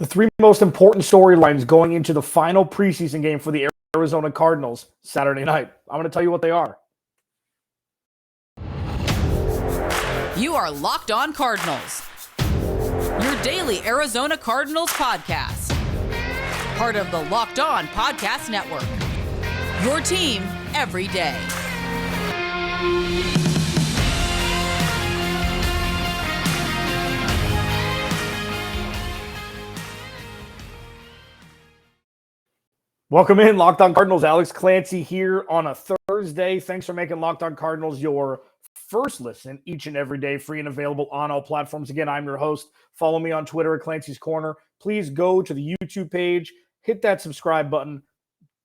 The three most important storylines going into the final preseason game for the Arizona Cardinals Saturday night. I'm going to tell you what they are. You are Locked On Cardinals, your daily Arizona Cardinals podcast. Part of the Locked On Podcast Network, your team every day. Welcome in, Locked On Cardinals. Alex Clancy here on a Thursday. Thanks for making Locked On Cardinals your first listen each and every day, free and available on all platforms. Again, I'm your host. Follow me on Twitter at Clancy's Corner. Please go to the YouTube page, hit that subscribe button,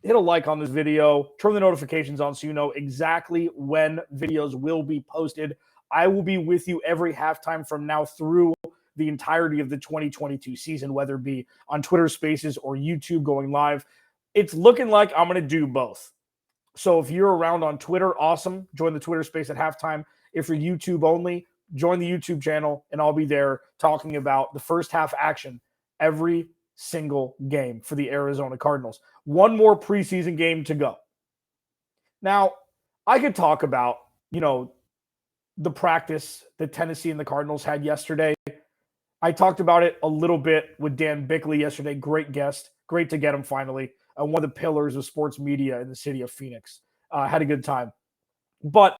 hit a like on this video, turn the notifications on so you know exactly when videos will be posted. I will be with you every halftime from now through the entirety of the 2022 season, whether it be on Twitter Spaces or YouTube going live. It's looking like I'm going to do both. So if you're around on Twitter, awesome. Join the Twitter space at halftime. If you're YouTube only, join the YouTube channel, and I'll be there talking about the first half action every single game for the Arizona Cardinals. One more preseason game to go. Now, I could talk about, the practice that Tennessee and the Cardinals had yesterday. I talked about it a little bit with Dan Bickley yesterday. Great guest. Great to get him finally. One of the pillars of sports media in the city of Phoenix. Had a good time. But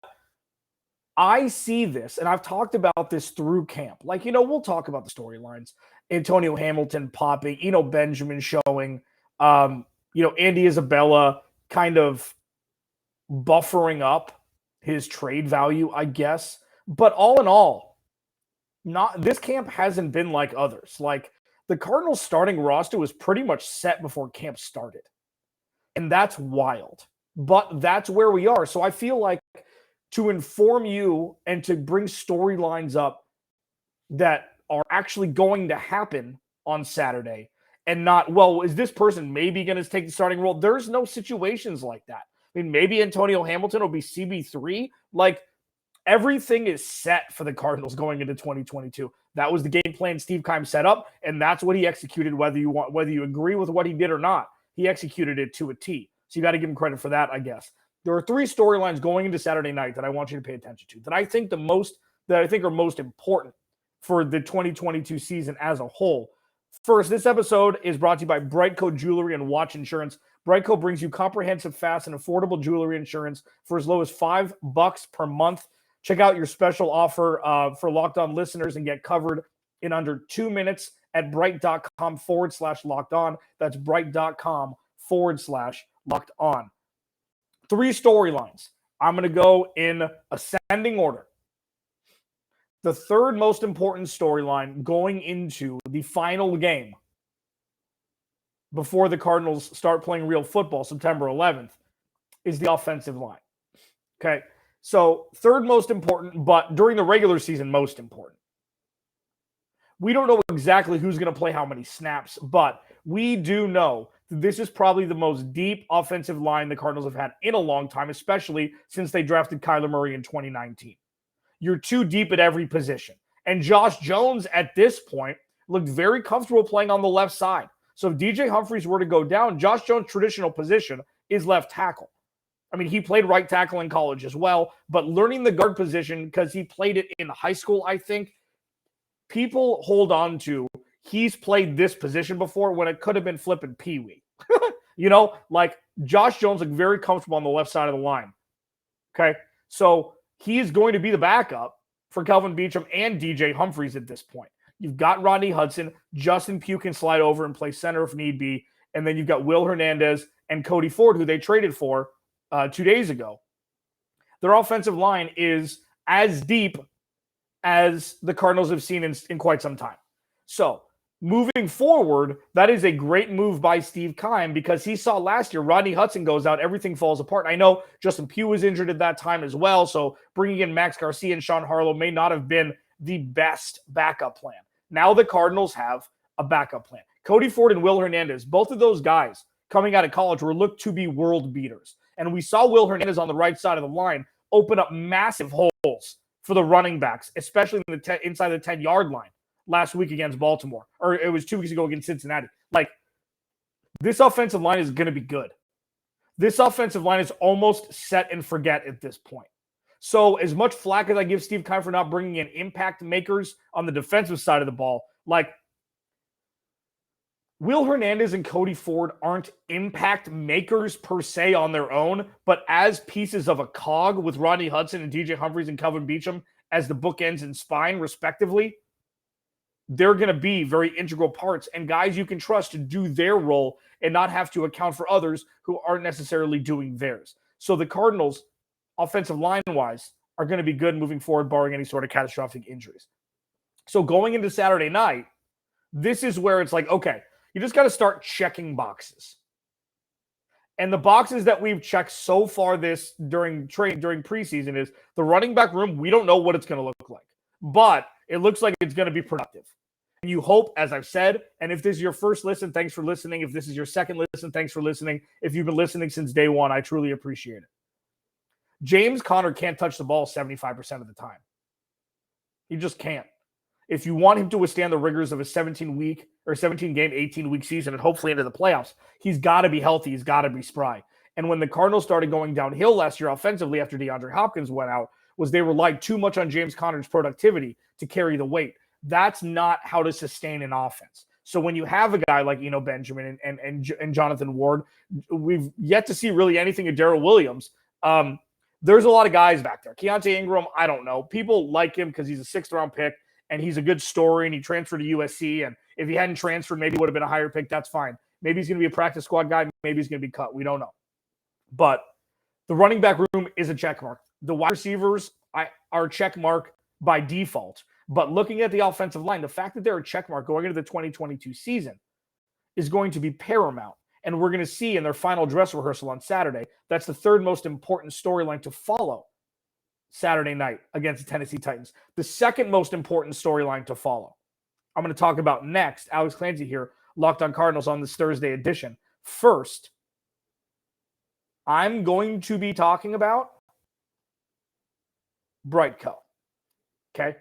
I see this, and I've talked about this through camp. We'll talk about the storylines. Antonio Hamilton popping, Benjamin showing, Andy Isabella kind of buffering up his trade value, I guess. But all in all, this camp hasn't been like others. The Cardinals starting roster was pretty much set before camp started. And that's wild. But that's where we are. So I feel like to inform you and to bring storylines up that are actually going to happen on Saturday and not, is this person maybe going to take the starting role? There's no situations like that. I mean, maybe Antonio Hamilton will be CB3. Everything is set for the Cardinals going into 2022. That was the game plan Steve Keim set up, and that's what he executed, whether you agree with what he did or not. He executed it to a T. So you got to give him credit for that, I guess. There are three storylines going into Saturday night that I want you to pay attention to, that I think are most important for the 2022 season as a whole. First, this episode is brought to you by Brightco Jewelry and Watch Insurance. Brightco brings you comprehensive, fast, and affordable jewelry insurance for as low as $5 per month. Check out your special offer for Locked On listeners and get covered in under 2 minutes at bright.com/locked on. That's bright.com/locked on. Three storylines. I'm going to go in ascending order. The third most important storyline going into the final game before the Cardinals start playing real football September 11th is the offensive line. Okay. So third most important, but during the regular season, most important. We don't know exactly who's going to play how many snaps, but we do know that this is probably the most deep offensive line the Cardinals have had in a long time, especially since they drafted Kyler Murray in 2019. You're too deep at every position. And Josh Jones at this point looked very comfortable playing on the left side. So if DJ Humphries were to go down, Josh Jones' traditional position is left tackle. I mean, he played right tackle in college as well, but learning the guard position because he played it in high school, I think people hold on to he's played this position before when it could have been flipping Pee-wee. Josh Jones looked very comfortable on the left side of the line. Okay, so he is going to be the backup for Kelvin Beachum and DJ Humphries at this point. You've got Rodney Hudson. Justin Pugh can slide over and play center if need be. And then you've got Will Hernandez and Cody Ford, who they traded for 2 days ago. Their offensive line is as deep as the Cardinals have seen in quite some time. So moving forward, that is a great move by Steve Keim because he saw last year Rodney Hudson goes out, everything falls apart. I know Justin Pugh was injured at that time as well, so bringing in Max Garcia and Sean Harlow may not have been the best backup plan. Now the Cardinals have a backup plan. Cody Ford and Will Hernandez, both of those guys coming out of college were looked to be world beaters. And we saw Will Hernandez on the right side of the line open up massive holes for the running backs, especially inside the 10-yard line last week against Baltimore, or it was 2 weeks ago against Cincinnati. Like, this offensive line is going to be good. This offensive line is almost set and forget at this point. So as much flack as I give Steve Keim for not bringing in impact makers on the defensive side of the ball, like, Will Hernandez and Cody Ford aren't impact makers per se on their own, but as pieces of a cog with Rodney Hudson and DJ Humphries and Kelvin Beachum as the bookends and spine, respectively, they're going to be very integral parts and guys you can trust to do their role and not have to account for others who aren't necessarily doing theirs. So the Cardinals, offensive line-wise, are going to be good moving forward, barring any sort of catastrophic injuries. So going into Saturday night, this is where it's like, okay, you just got to start checking boxes. And the boxes that we've checked so far during preseason is the running back room. We don't know what it's going to look like, but it looks like it's going to be productive. And you hope, as I've said, and if this is your first listen, thanks for listening. If this is your second listen, thanks for listening. If you've been listening since day one, I truly appreciate it. James Conner can't touch the ball 75% of the time. He just can't. If you want him to withstand the rigors of a 17-game, 18-week season and hopefully into the playoffs, he's got to be healthy. He's got to be spry. And when the Cardinals started going downhill last year offensively after DeAndre Hopkins went out, was they relied too much on James Conner's productivity to carry the weight. That's not how to sustain an offense. So when you have a guy like Benjamin and Jonathan Ward, we've yet to see really anything of Darrell Williams. There's a lot of guys back there. Keontae Ingram, I don't know. People like him because he's a 6th-round pick. And he's a good story, and he transferred to USC. And if he hadn't transferred, maybe it would have been a higher pick. That's fine. Maybe he's going to be a practice squad guy. Maybe he's going to be cut. We don't know. But the running back room is a check mark. The wide receivers are check mark by default. But looking at the offensive line, the fact that they're a check mark going into the 2022 season is going to be paramount. And we're going to see in their final dress rehearsal on Saturday, that's the third most important storyline to follow Saturday night against the Tennessee Titans. The second most important storyline to follow, I'm going to talk about next. Alex Clancy here, Locked On Cardinals on this Thursday edition. First, I'm going to be talking about Brightco. Okay?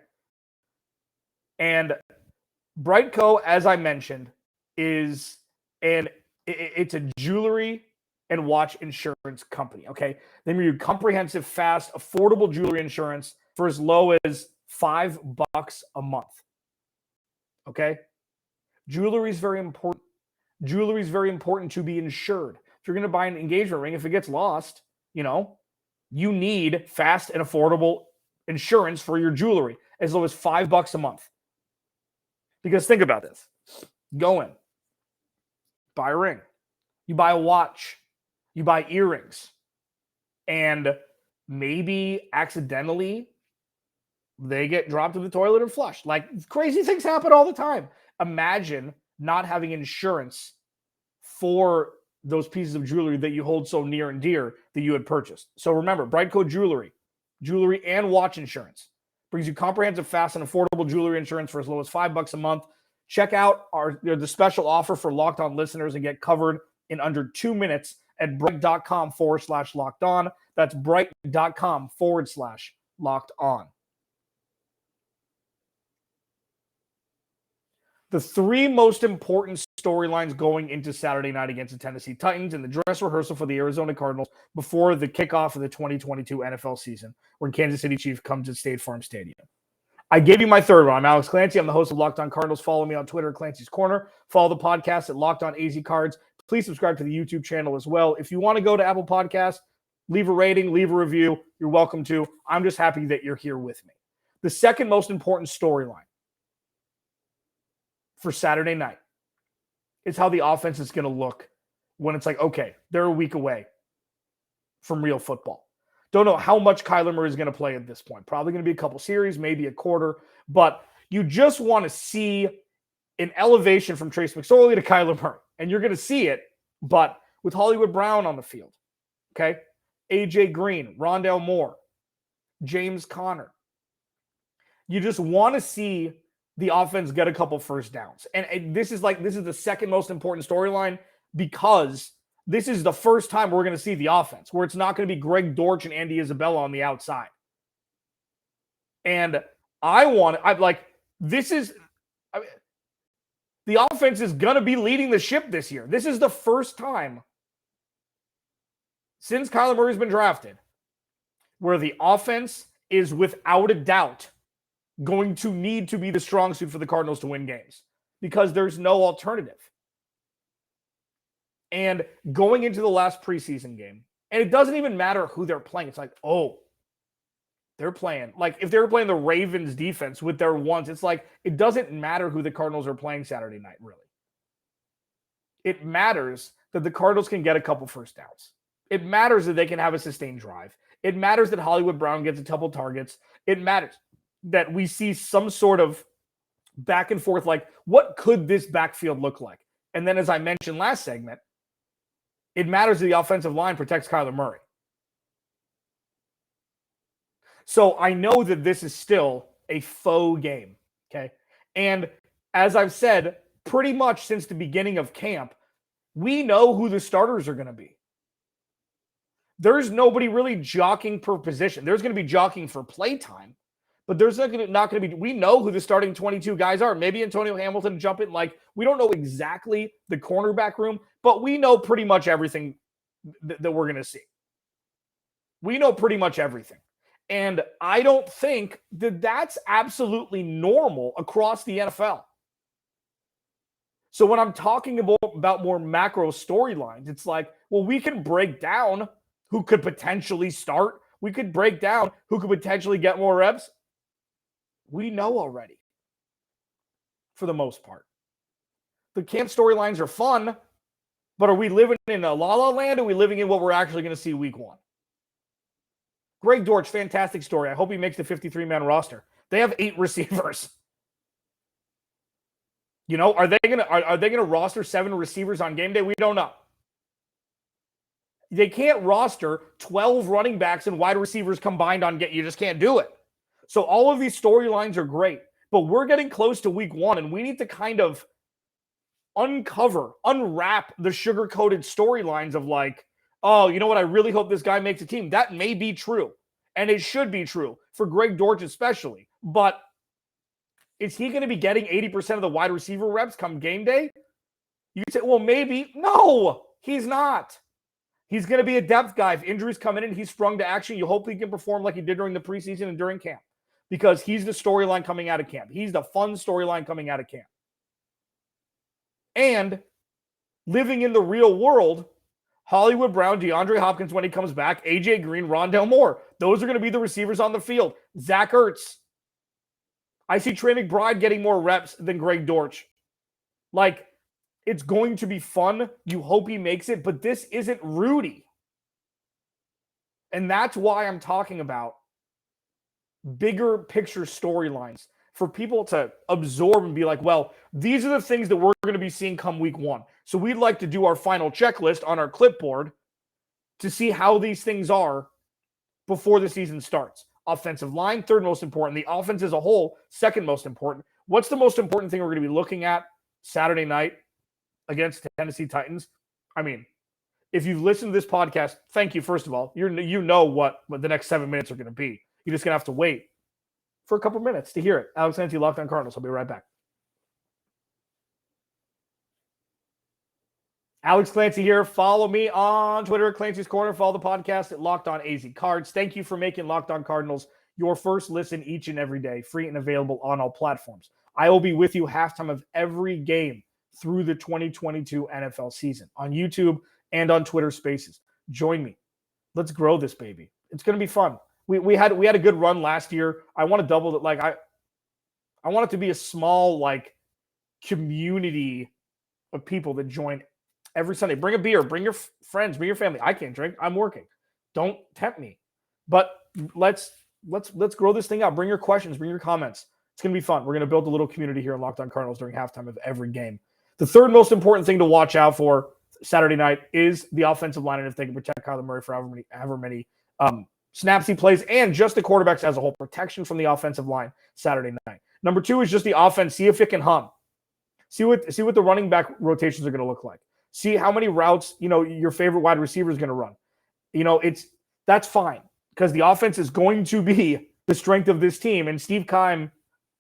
And Brightco, as I mentioned, it's a jewelry and watch insurance company, okay? They give you comprehensive, fast, affordable jewelry insurance for as low as $5 a month, okay? Jewelry is very important. Jewelry is very important to be insured. If you're going to buy an engagement ring, if it gets lost, you need fast and affordable insurance for your jewelry as low as $5 a month. Because think about this. Go in, buy a ring, you buy a watch, you buy earrings, and maybe accidentally they get dropped in the toilet and flushed. Like, crazy things happen all the time. Imagine not having insurance for those pieces of jewelry that you hold so near and dear that you had purchased. So remember, Brightco jewelry and watch insurance brings you comprehensive, fast, and affordable jewelry insurance for as low as $5 a month. Check out the special offer for Locked On listeners and get covered in under 2 minutes at bright.com/locked on. That's bright.com/locked on. The three most important storylines going into Saturday night against the Tennessee Titans and the dress rehearsal for the Arizona Cardinals before the kickoff of the 2022 NFL season, when Kansas City Chiefs come to State Farm Stadium. I gave you my third one. I'm Alex Clancy. I'm the host of Locked On Cardinals. Follow me on Twitter at Clancy's Corner. Follow the podcast at Locked On AZ Cards. Please subscribe to the YouTube channel as well. If you want to go to Apple Podcasts, leave a rating, leave a review. You're welcome to. I'm just happy that you're here with me. The second most important storyline for Saturday night is how the offense is going to look when it's like, okay, they're a week away from real football. Don't know how much Kyler Murray is going to play at this point. Probably going to be a couple series, maybe a quarter. But you just want to see an elevation from Trace McSorley to Kyler Murray. And you're going to see it, but with Hollywood Brown on the field, okay? A.J. Green, Rondale Moore, James Conner. You just want to see the offense get a couple first downs. And this is the second most important storyline because this is the first time we're going to see the offense where it's not going to be Greg Dortch and Andy Isabella on the outside. And this is The offense is going to be leading the ship this year. This is the first time since Kyler Murray's been drafted where the offense is without a doubt going to need to be the strong suit for the Cardinals to win games because there's no alternative. And going into the last preseason game, and it doesn't even matter who they're playing. It's like, oh, they're playing. Like, if they were playing the Ravens defense with their ones, it's like, it doesn't matter who the Cardinals are playing Saturday night, really. It matters that the Cardinals can get a couple first downs. It matters that they can have a sustained drive. It matters that Hollywood Brown gets a couple targets. It matters that we see some sort of back and forth, like, what could this backfield look like? And then, as I mentioned last segment, it matters that the offensive line protects Kyler Murray. So I know that this is still a faux game, okay? And as I've said, pretty much since the beginning of camp, we know who the starters are going to be. There's nobody really jockeying per position. There's going to be jockeying for play time, but there's not going to be, we know who the starting 22 guys are. Maybe Antonio Hamilton jump in. Like, we don't know exactly the cornerback room, but we know pretty much everything that we're going to see. We know pretty much everything. And I don't think that that's absolutely normal across the NFL. So when I'm talking about more macro storylines, it's like, well, we can break down who could potentially start. We could break down who could potentially get more reps. We know already, for the most part. The camp storylines are fun, but are we living in a la-la land, or are we living in what we're actually going to see week one? Greg Dortch, fantastic story. I hope he makes the 53-man roster. They have 8 receivers. You know, are they gonna roster 7 receivers on game day? We don't know. They can't roster 12 running backs and wide receivers combined on game. You just can't do it. So all of these storylines are great, but we're getting close to week one, and we need to kind of unwrap the sugar-coated storylines of like, oh, you know what? I really hope this guy makes a team. That may be true, and it should be true for Greg Dortch especially. But is he going to be getting 80% of the wide receiver reps come game day? You say, well, maybe. No, he's not. He's going to be a depth guy. If injuries come in and he's sprung to action, you hope he can perform like he did during the preseason and during camp, because he's the storyline coming out of camp. He's the fun storyline coming out of camp. And living in the real world, Hollywood Brown, DeAndre Hopkins when he comes back, A.J. Green, Rondale Moore. Those are going to be the receivers on the field. Zach Ertz. I see Trey McBride getting more reps than Greg Dortch. Like, it's going to be fun. You hope he makes it, but this isn't Rudy. And that's why I'm talking about bigger picture storylines for people to absorb and be like, well, these are the things that we're going to be seeing come week one. So we'd like to do our final checklist on our clipboard to see how these things are before the season starts. Offensive line, third most important. The offense as a whole, second most important. What's the most important thing we're going to be looking at Saturday night against the Tennessee Titans? I mean, if you've listened to this podcast, thank you, first of all. You know what the next 7 minutes are going to be. You're just going to have to wait for a couple minutes to hear it. Alex Clancy, Locked On Cardinals. I'll be right back. Alex Clancy here. Follow me on Twitter at Clancy's Corner. Follow the podcast at Locked On AZ Cards. Thank you for making Locked On Cardinals your first listen each and every day, free and available on all platforms. I will be with you halftime of every game through the 2022 NFL season on YouTube and on Twitter Spaces. Join me. Let's grow this baby. It's going to be fun. We had a good run last year. I want to double it. Like I want it to be a small like community of people that join every Sunday. Bring a beer, bring your friends, bring your family. I can't drink. I'm working. Don't tempt me. But let's grow this thing out. Bring your questions, bring your comments. It's going to be fun. We're going to build a little community here in Locked On Cardinals during halftime of every game. The third most important thing to watch out for Saturday night is the offensive line, and if they can protect Kyler Murray for however many snaps he plays, and just the quarterbacks as a whole. Protection from the offensive line Saturday night. Number 2 is just the offense. See if it can hum. See what the running back rotations are going to look like. See how many routes, your favorite wide receiver is going to run. That's fine, because the offense is going to be the strength of this team, and Steve Keim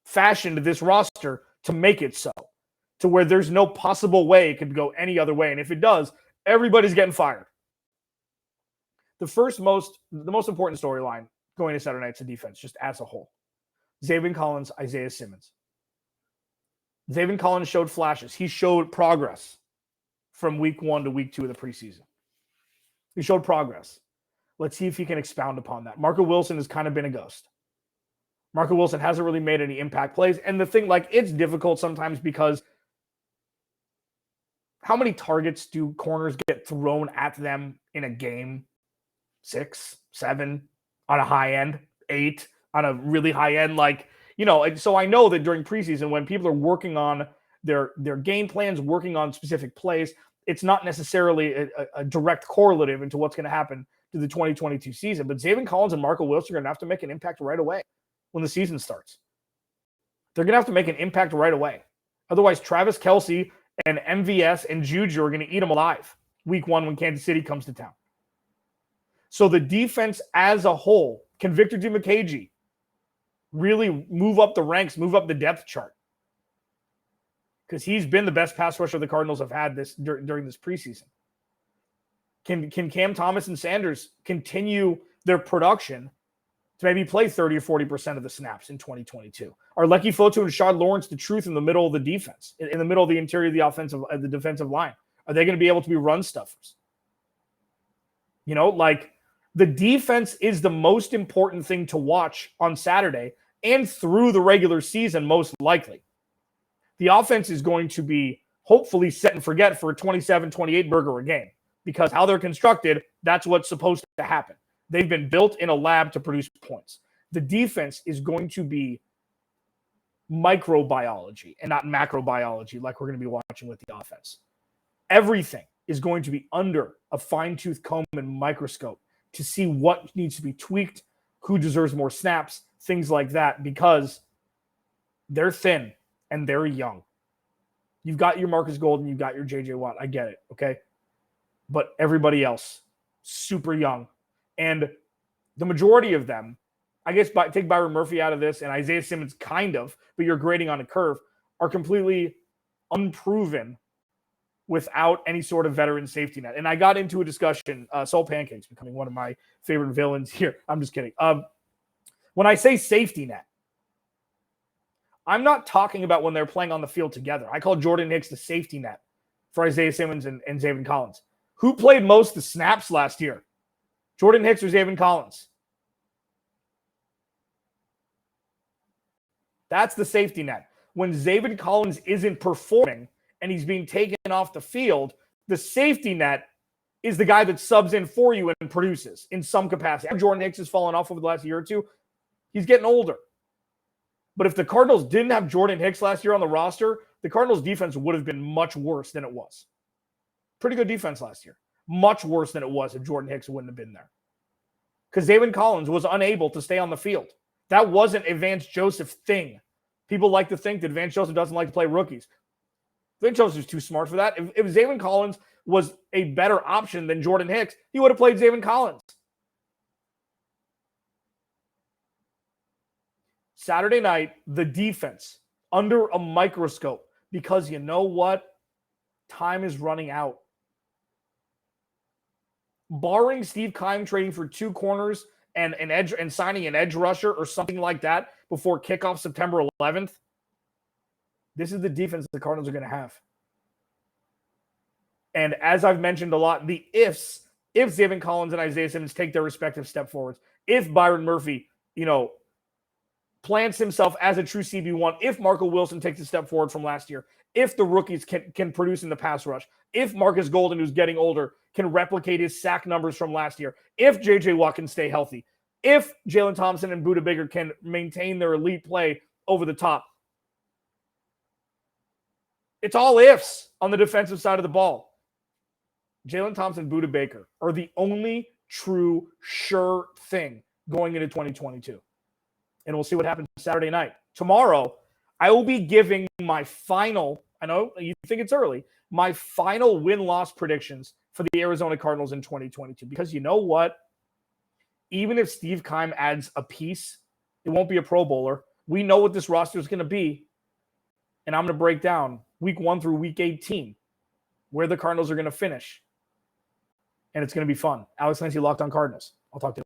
fashioned this roster to make it so, to where there's no possible way it could go any other way. And if it does, everybody's getting fired. The most important storyline going to Saturday night's defense, just as a whole. Zaven Collins, Isaiah Simmons. Zaven Collins showed flashes. He showed progress from week 1 to week 2 of the preseason. He showed progress. Let's see if he can expound upon that. Marco Wilson has kind of been a ghost. Marco Wilson hasn't really made any impact plays. And the thing, it's difficult sometimes because how many targets do corners get thrown at them in a game? 6, 7 on a high end, 8 on a really high end. So I know that during preseason, when people are working on their game plans, working on specific plays, it's not necessarily a direct correlative into what's going to happen to the 2022 season. But Zaven Collins and Marco Wilson are going to have to make an impact right away when the season starts. They're going to have to make an impact right away. Otherwise, Travis Kelce and MVS and Juju are going to eat them alive week 1 when Kansas City comes to town. So the defense as a whole, can Victor Dimukeje really move up the ranks, move up the depth chart? Because he's been the best pass rusher the Cardinals have had during this preseason. Can Cam Thomas and Sanders continue their production to maybe play 30 or 40% of the snaps in 2022? Are Lecky Fotu and Rashad Lawrence the truth in the middle of the defense, in the middle of the interior of the defensive line? Are they going to be able to be run stuffers? The defense is the most important thing to watch on Saturday and through the regular season, most likely. The offense is going to be hopefully set and forget for a 27-28 burger a game, because how they're constructed, that's what's supposed to happen. They've been built in a lab to produce points. The defense is going to be microbiology and not macrobiology like we're going to be watching with the offense. Everything is going to be under a fine-tooth comb and microscope to see what needs to be tweaked, who deserves more snaps, things like that, because they're thin and they're young. You've got your Marcus Golden, you've got your J.J. Watt. I get it, okay? But everybody else, super young. And the majority of them, I guess take Byron Murphy out of this and Isaiah Simmons kind of, but you're grading on a curve, are completely unproven without any sort of veteran safety net. And I got into a discussion, Soul Pancakes becoming one of my favorite villains here. I'm just kidding. When I say safety net, I'm not talking about when they're playing on the field together. I call Jordan Hicks the safety net for Isaiah Simmons and Zaven Collins. Who played most of the snaps last year? Jordan Hicks or Zaven Collins? That's the safety net. When Zaven Collins isn't performing and he's being taken off the field, the safety net is the guy that subs in for you and produces in some capacity. Jordan Hicks has fallen off over the last year or two. He's getting older. But if the Cardinals didn't have Jordan Hicks last year on the roster, the Cardinals defense would have been much worse than it was. Pretty good defense last year. Much worse than it was if Jordan Hicks wouldn't have been there. Because Zaven Collins was unable to stay on the field. That wasn't a Vance Joseph thing. People like to think that Vance Joseph doesn't like to play rookies. Vance Joseph's too smart for that. If Zaven Collins was a better option than Jordan Hicks, he would have played Zaven Collins. Saturday night, the defense under a microscope, because you know what? Time is running out. Barring Steve Keim trading for 2 corners and an edge and signing an edge rusher or something like that before kickoff September 11th, this is the defense the Cardinals are going to have. And as I've mentioned a lot, the ifs, if Zaven Collins and Isaiah Simmons take their respective step forwards, if Byron Murphy, plants himself as a true CB1, if Marco Wilson takes a step forward from last year, if the rookies can produce in the pass rush, if Marcus Golden, who's getting older, can replicate his sack numbers from last year, if J.J. Watt can stay healthy, if Jalen Thompson and Budda Baker can maintain their elite play over the top. It's all ifs on the defensive side of the ball. Jalen Thompson and Budda Baker are the only true, sure thing going into 2022. And we'll see what happens Saturday night. Tomorrow, I will be giving my final, I know you think it's early, my final win-loss predictions for the Arizona Cardinals in 2022. Because you know what? Even if Steve Keim adds a piece, it won't be a Pro Bowler. We know what this roster is going to be. and I'm going to break down week 1 through week 18, where the Cardinals are going to finish. And it's going to be fun. Alex Clancy, Locked On Cardinals. I'll talk to you later.